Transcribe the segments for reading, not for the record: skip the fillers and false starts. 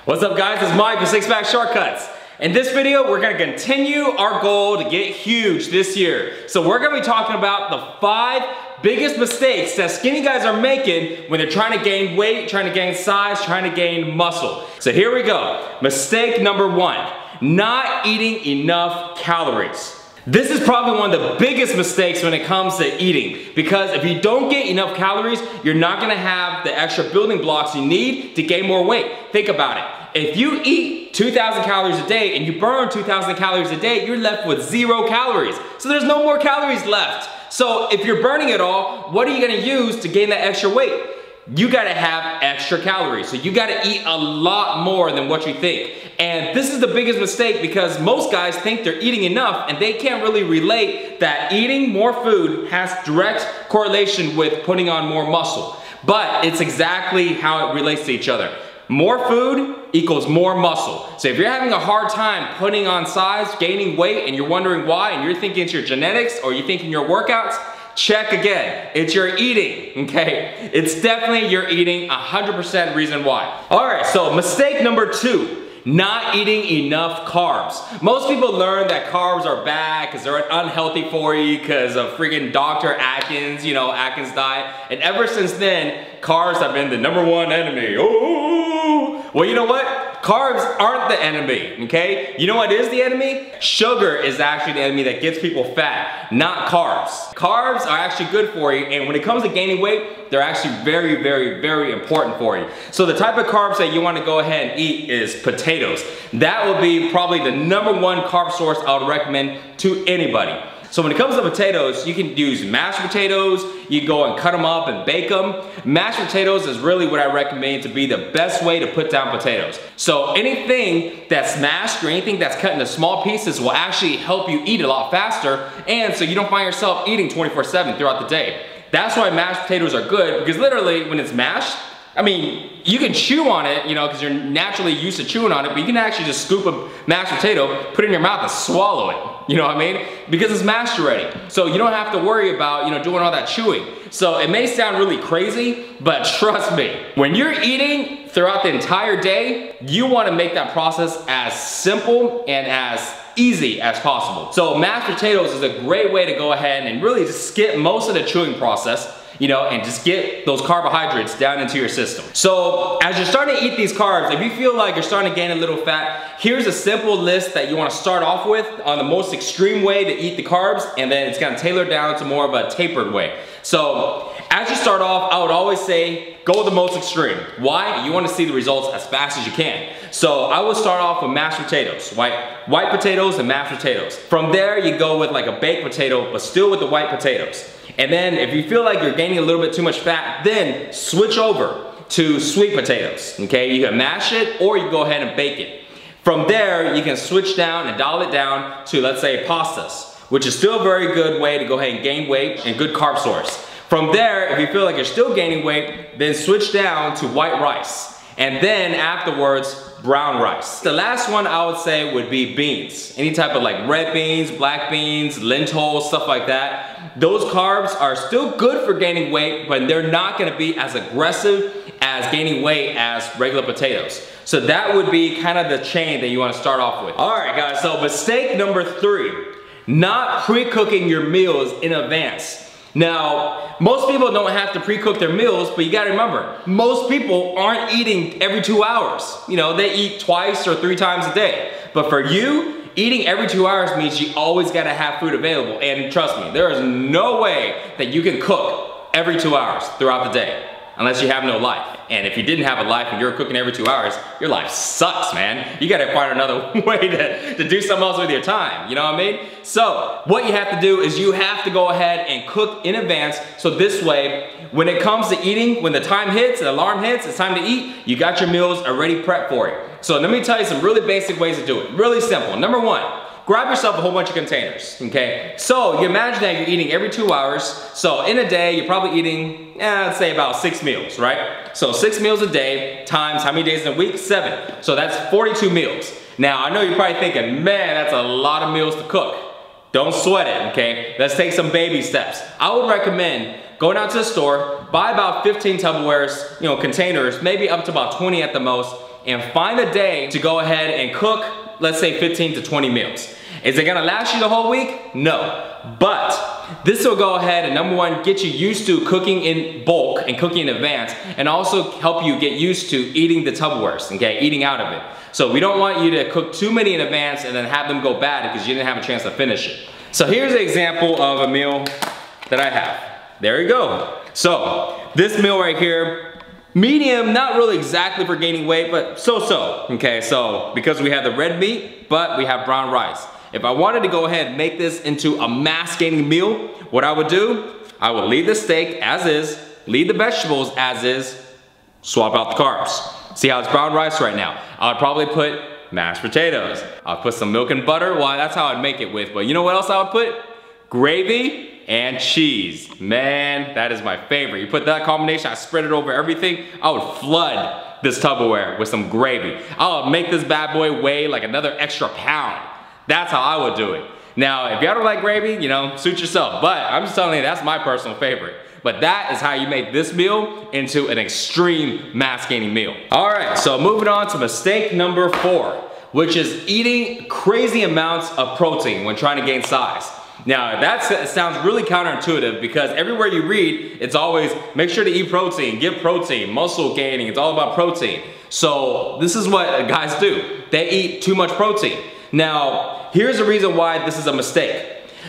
What's up guys, it's Mike with 6-Pack Shortcuts. In this video, we're gonna continue our goal to get huge this year. So we're gonna be talking about the 5 biggest mistakes that skinny guys are making when they're trying to gain weight, trying to gain size, trying to gain muscle. So here we go. Mistake number 1, not eating enough calories. This is probably one of the biggest mistakes when it comes to eating, because if you don't get enough calories, you're not gonna have the extra building blocks you need to gain more weight. Think about it. If you eat 2,000 calories a day and you burn 2,000 calories a day, you're left with 0 calories. So there's no more calories left. So if you're burning it all, what are you gonna use to gain that extra weight? You gotta have extra calories. So you gotta eat a lot more than what you think. And this is the biggest mistake because most guys think they're eating enough and they can't really relate that eating more food has direct correlation with putting on more muscle. But it's exactly how it relates to each other. More food equals more muscle. So if you're having a hard time putting on size, gaining weight, and you're wondering why, and you're thinking it's your genetics or you're thinking your workouts, check again. It's your eating, okay? It's definitely your eating, 100% reason why. All right, so mistake number 2. Not eating enough carbs. Most people learn that carbs are bad because they're unhealthy for you because of freaking Dr. Atkins, Atkins diet. And ever since then, carbs have been the #1 enemy. Ooh. Well, you know what? Carbs aren't the enemy, okay? You know what is the enemy? Sugar is actually the enemy that gets people fat, not carbs. Carbs are actually good for you, and when it comes to gaining weight, they're actually very, very, very important for you. So the type of carbs that you want to go ahead and eat is potatoes. That will be probably the #1 carb source I would recommend to anybody. So when it comes to potatoes, you can use mashed potatoes, you go and cut them up and bake them. Mashed potatoes is really what I recommend to be the best way to put down potatoes. So anything that's mashed or anything that's cut into small pieces will actually help you eat a lot faster, and so you don't find yourself eating 24/7 throughout the day. That's why mashed potatoes are good, because literally when it's mashed, I mean, you can chew on it, because you're naturally used to chewing on it, but you can actually just scoop a mashed potato, put it in your mouth and swallow it. You know what I mean? Because it's mashed already. So you don't have to worry about, doing all that chewing. So it may sound really crazy, but trust me, when you're eating throughout the entire day, you want to make that process as simple and as easy as possible. So mashed potatoes is a great way to go ahead and really just skip most of the chewing process, and just get those carbohydrates down into your system. So as you're starting to eat these carbs, if you feel like you're starting to gain a little fat, here's a simple list that you want to start off with on the most extreme way to eat the carbs, and then it's gonna tailor down to more of a tapered way. So as you start off, I would always say, go the most extreme. Why? You want to see the results as fast as you can. So I would start off with mashed potatoes, white potatoes and mashed potatoes. From there, you go with like a baked potato, but still with the white potatoes. And then if you feel like you're gaining a little bit too much fat, then switch over to sweet potatoes, okay? You can mash it or you can go ahead and bake it. From there, you can switch down and dial it down to, let's say, pastas, which is still a very good way to go ahead and gain weight and good carb source. From there, if you feel like you're still gaining weight, then switch down to white rice. And then afterwards, brown rice. The last one I would say would be beans. Any type of like red beans, black beans, lentils, stuff like that. Those carbs are still good for gaining weight, but they're not gonna be as aggressive as gaining weight as regular potatoes. So that would be kind of the chain that you wanna start off with. All right guys, so mistake number 3, not pre-cooking your meals in advance. Now, most people don't have to pre-cook their meals, but you gotta remember, most people aren't eating every 2 hours. They eat twice or 3 times a day. But for you, eating every 2 hours means you always gotta have food available. And trust me, there is no way that you can cook every 2 hours throughout the day, unless you have no life. And if you didn't have a life and you're cooking every 2 hours, your life sucks, man. You gotta find another way to do something else with your time, you know what I mean? So, what you have to do is you have to go ahead and cook in advance, so this way, when it comes to eating, when the time hits, the alarm hits, it's time to eat, you got your meals already prepped for you. So let me tell you some really basic ways to do it. Really simple. Number 1, grab yourself a whole bunch of containers, okay? So you imagine that you're eating every 2 hours. So in a day, you're probably eating, let's say about 6 meals, right? So 6 meals a day times how many days in a week? 7. So that's 42 meals. Now I know you're probably thinking, man, that's a lot of meals to cook. Don't sweat it, okay? Let's take some baby steps. I would recommend going out to the store, buy about 15 Tupperwares, containers, maybe up to about 20 at the most, and find a day to go ahead and cook, let's say 15 to 20 meals. Is it gonna last you the whole week? No. But this will go ahead and number one, get you used to cooking in bulk and cooking in advance, and also help you get used to eating the Tupperwares, okay, eating out of it. So we don't want you to cook too many in advance and then have them go bad because you didn't have a chance to finish it. So here's an example of a meal that I have. There you go. So this meal right here, medium, not really exactly for gaining weight, but so-so. Okay, so because we have the red meat, but we have brown rice. If I wanted to go ahead and make this into a mass gaining meal, what I would do, I would leave the steak as is, leave the vegetables as is, swap out the carbs. See how it's brown rice right now? I would probably put mashed potatoes. I'll put some milk and butter. Well, that's how I'd make it with, but you know what else I would put? Gravy and cheese. Man, that is my favorite. You put that combination, I spread it over everything, I would flood this Tupperware with some gravy. I would make this bad boy weigh like another extra pound. That's how I would do it. Now, if y'all don't like gravy, you know, suit yourself, but I'm just telling you, that's my personal favorite. But that is how you make this meal into an extreme mass gaining meal. All right, so moving on to mistake number 4, which is eating crazy amounts of protein when trying to gain size. Now, that sounds really counterintuitive because everywhere you read, it's always make sure to eat protein, get protein, muscle gaining, it's all about protein. So this is what guys do. They eat too much protein. Now, here's the reason why this is a mistake.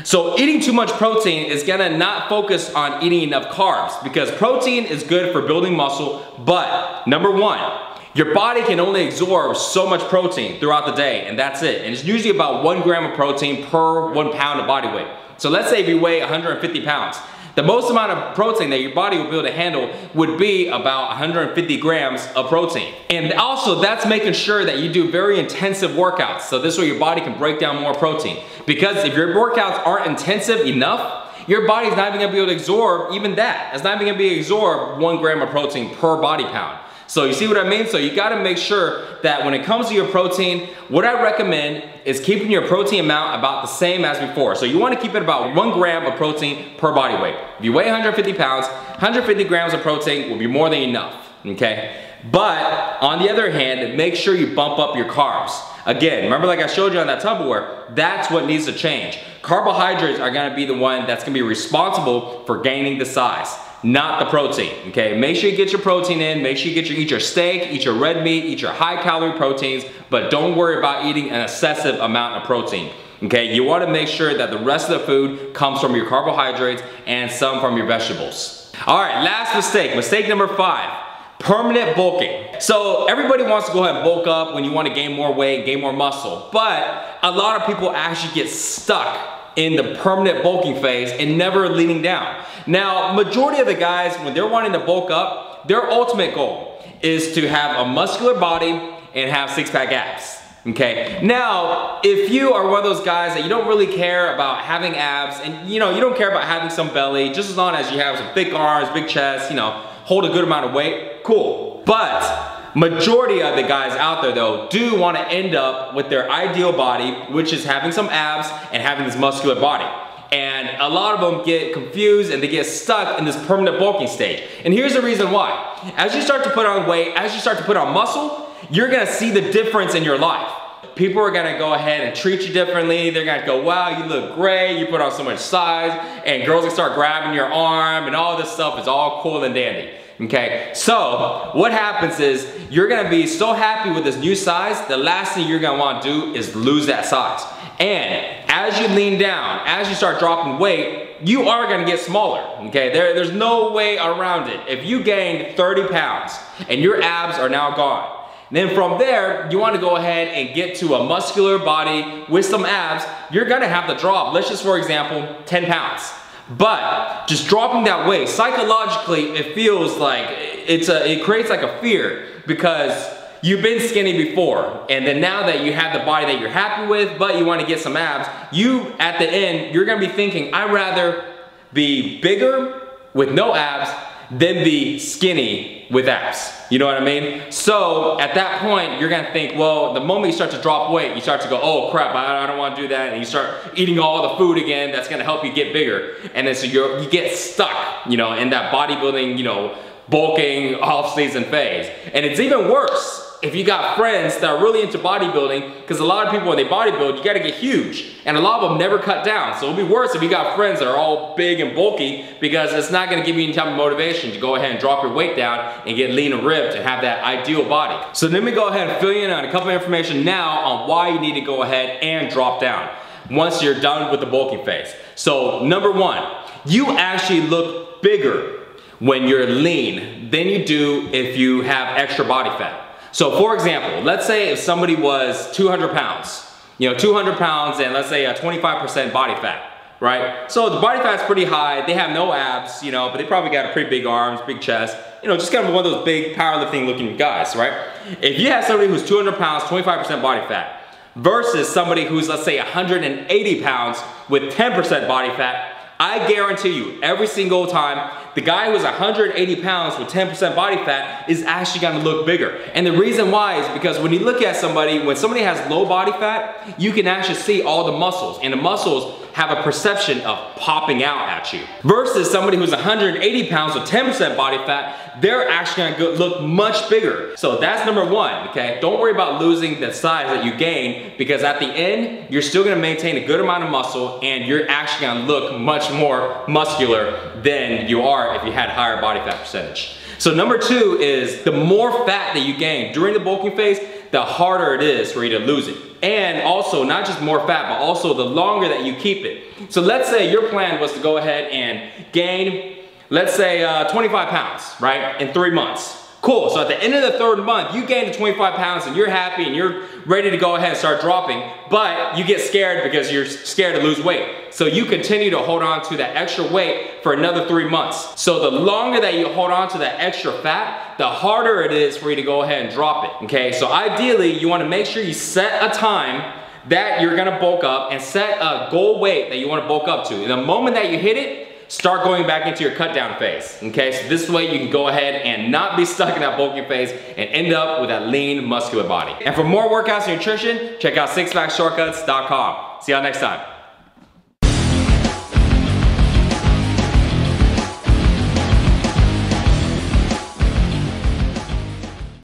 So eating too much protein is gonna not focus on eating enough carbs because protein is good for building muscle, but number one, your body can only absorb so much protein throughout the day, and that's it. And it's usually about 1 gram of protein per 1 pound of body weight. So let's say if you weigh 150 pounds, the most amount of protein that your body will be able to handle would be about 150 grams of protein. And also that's making sure that you do very intensive workouts. So this way your body can break down more protein. Because if your workouts aren't intensive enough, your body's not even gonna be able to absorb even that. It's not even gonna be able to absorb 1 gram of protein per body pound. So you see what I mean? So you gotta make sure that when it comes to your protein, what I recommend is keeping your protein amount about the same as before. So you wanna keep it about 1 gram of protein per body weight. If you weigh 150 pounds, 150 grams of protein will be more than enough, okay? But on the other hand, make sure you bump up your carbs. Again, remember like I showed you on that Tupperware, that's what needs to change. Carbohydrates are gonna be the one that's gonna be responsible for gaining the size, not the protein, okay? Make sure you get your protein in, make sure you eat your steak, eat your red meat, eat your high calorie proteins, but don't worry about eating an excessive amount of protein, okay? You wanna make sure that the rest of the food comes from your carbohydrates and some from your vegetables. All right, last mistake, mistake number 5, permanent bulking. So everybody wants to go ahead and bulk up when you wanna gain more weight, gain more muscle, but a lot of people actually get stuck in the permanent bulking phase and never leaning down. Now, majority of the guys, when they're wanting to bulk up, their ultimate goal is to have a muscular body and have 6-pack abs, okay? Now, if you are one of those guys that you don't really care about having abs and you don't care about having some belly, just as long as you have some thick arms, big chest, hold a good amount of weight, cool. But majority of the guys out there though do want to end up with their ideal body, which is having some abs and having this muscular body. And a lot of them get confused and they get stuck in this permanent bulking stage. And here's the reason why. As you start to put on weight, as you start to put on muscle, you're gonna see the difference in your life. People are gonna go ahead and treat you differently. They're gonna go, wow, you look great, you put on so much size, and girls can start grabbing your arm and all this stuff is all cool and dandy. Okay, so what happens is you're gonna be so happy with this new size, the last thing you're gonna wanna do is lose that size. And as you lean down, as you start dropping weight, you are gonna get smaller, okay? There's no way around it. If you gained 30 pounds and your abs are now gone, then from there, you wanna go ahead and get to a muscular body with some abs, you're gonna have to drop, let's just for example, 10 pounds. But just dropping that weight, psychologically, it feels like it creates like a fear because you've been skinny before, and then now that you have the body that you're happy with, but you want to get some abs, at the end, you're gonna be thinking, I'd rather be bigger with no abs than be skinny with abs. You know what I mean? So at that point, you're gonna think, well, the moment you start to drop weight, you start to go, oh crap, I don't wanna do that, and you start eating all the food again that's gonna help you get bigger, and then so you get stuck, in that bodybuilding, bulking off-season phase. And it's even worse if you got friends that are really into bodybuilding, because a lot of people when they bodybuild, you gotta get huge. And a lot of them never cut down. So it'll be worse if you got friends that are all big and bulky, because it's not gonna give you any type of motivation to go ahead and drop your weight down and get lean and ripped and have that ideal body. So let me go ahead and fill you in on a couple of information now on why you need to go ahead and drop down once you're done with the bulking phase. So number one, you actually look bigger when you're lean than you do if you have extra body fat. So for example, let's say if somebody was 200 pounds, 200 pounds and let's say a 25% body fat, right? So the body fat's pretty high, they have no abs, but they probably got pretty big arms, big chest, just kind of one of those big powerlifting looking guys, right? If you have somebody who's 200 pounds, 25% body fat, versus somebody who's let's say 180 pounds with 10% body fat, I guarantee you, every single time, the guy who's 180 pounds with 10% body fat is actually gonna look bigger. And the reason why is because when you look at somebody, when somebody has low body fat, you can actually see all the muscles, and the muscles have a perception of popping out at you. Versus somebody who's 180 pounds with 10% body fat, they're actually gonna look much bigger. So that's number one, okay? Don't worry about losing the size that you gain, because at the end, you're still gonna maintain a good amount of muscle, and you're actually gonna look much more muscular than you are if you had higher body fat percentage. So number two is the more fat that you gain during the bulking phase, the harder it is for you to lose it. And also, not just more fat, but also the longer that you keep it. So let's say your plan was to go ahead and gain, let's say 25 pounds, right, in 3 months. Cool, so at the end of the third month, you gain the 25 pounds and you're happy and you're ready to go ahead and start dropping, but you get scared because you're scared to lose weight. So you continue to hold on to that extra weight for another 3 months. So the longer that you hold on to that extra fat, the harder it is for you to go ahead and drop it, okay? So ideally, you wanna make sure you set a time that you're gonna bulk up and set a goal weight that you wanna bulk up to. And the moment that you hit it, start going back into your cut down phase, okay? So this way you can go ahead and not be stuck in that bulking phase and end up with that lean, muscular body. And for more workouts and nutrition, check out sixpackshortcuts.com. See y'all next time.